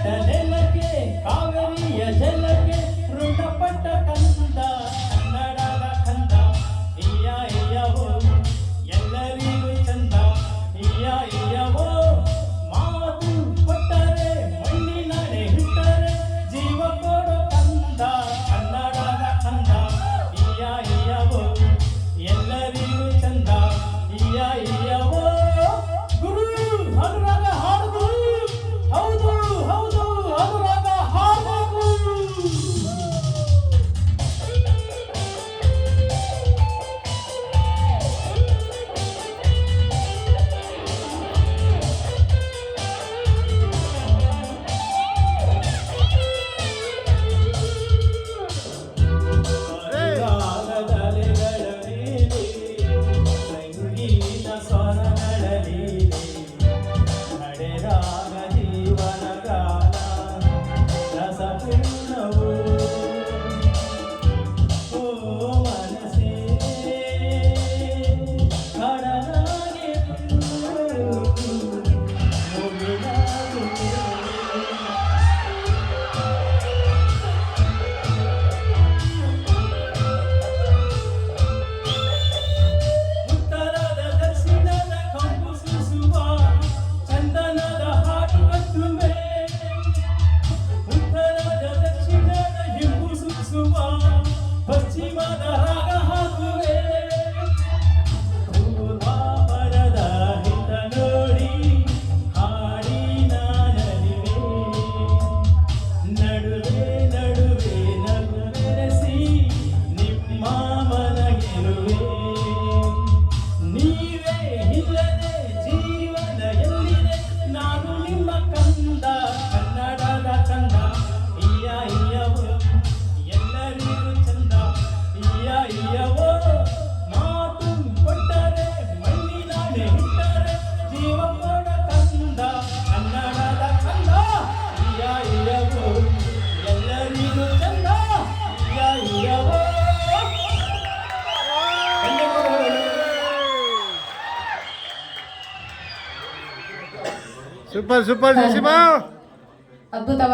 ಕಡಲೆಲಕ್ಕೆ ಕಾವೇರಿಯ ಜಲಕ್ಕೆ ಋಣಪಟ್ಟ ಕಂದ ಕನ್ನಡದ ಕಂದ ಇಯ್ಯ ಇಯ್ಯವೋ ಎಲ್ಲರಿಗೂ ಚಂದ ಇಯ್ಯ ಇಯ್ಯವೋ ಮಾತು ಕೊಟ್ಟರೆ ಮಣ್ಣಿನಡೆ ಹಿಟ್ಟರೆ ಜೀವ ಕೊಡೋ ಕಂದ ಕನ್ನಡದ ಕಂದ ಇಯ್ಯ ಇಯ್ಯವೋ ಎಲ್ಲರಿಗೂ ಚಂದ ಇಯ್ಯ ಇಯ್ಯವೋ ಗುರು ಅನುರಾಗ ಹಾಡು ಹೌದು ಹೌದು ಅನುರಾಗ ಹಾಡು ಸಂಗೀತ ಸ್ವರಗಳಲ್ಲಿ ನಡೆದಾಗ ಜೀವನ ಕಾಲ ರಸಪೂರ್ಣವು ಓ ಮನಸ್ಸೇ ಕಡಲಾಗಿ ಉತ್ತರದ ದಕ್ಷಿಣದ ಕಂಪು ಸೂಸುವ ಚಂದನದ ಹಾಡು ಕಟ್ಟುವೆ ಉತ್ತರದ ದಕ್ಷಿಣದ ಹಿಂಪು ಸೂಸುವ ಪಶ್ಚಿಮದ ರಾಗ ಹಾಕುವೆ ಪೂರ್ವಾಪರದ ಹಿತ ನೋಡಿ ಹಾಡಿನ ನಲಿವೆ ನಡುವೆ ನಡುವೆ ನಗು ಬೆರೆಸಿ ನಿಮ್ಮ ಮನ ಗೆಲುವೆ ನೀವೇ ಇಲ್ಲದೆ ಜೀವನ ಎಲ್ಲಿದೆ ನಾನು ನಿಮ್ಮ ಕಂದ ಕನ್ನಡದ ಕಂದ ಇಯ್ಯ ಇಯ್ಯವೋ ಎಲ್ಲರಿಗೂ ಚಂದ ಇಯ್ಯ ಇಯ್ಯವೋ ಮಾತು ಕೊಟ್ಟರೆ ಮಣ್ಣಿನಾಡೆ ಹಿಟ್ಟರೆ ಜೀವ ಕೊಡ ಕಂದ ಕನ್ನಡದ ಕಂದ ಇಯ್ಯ ಇಯ್ಯವೋ ಎಲ್ಲರಿಗೂ ಚಂದ ಇಯ್ಯ ಇಯ್ಯವೋ ಸೂಪರ್ ಸೂಪರ್ ಜಸಿಮಾ ಅದ್ಭುತವಾದ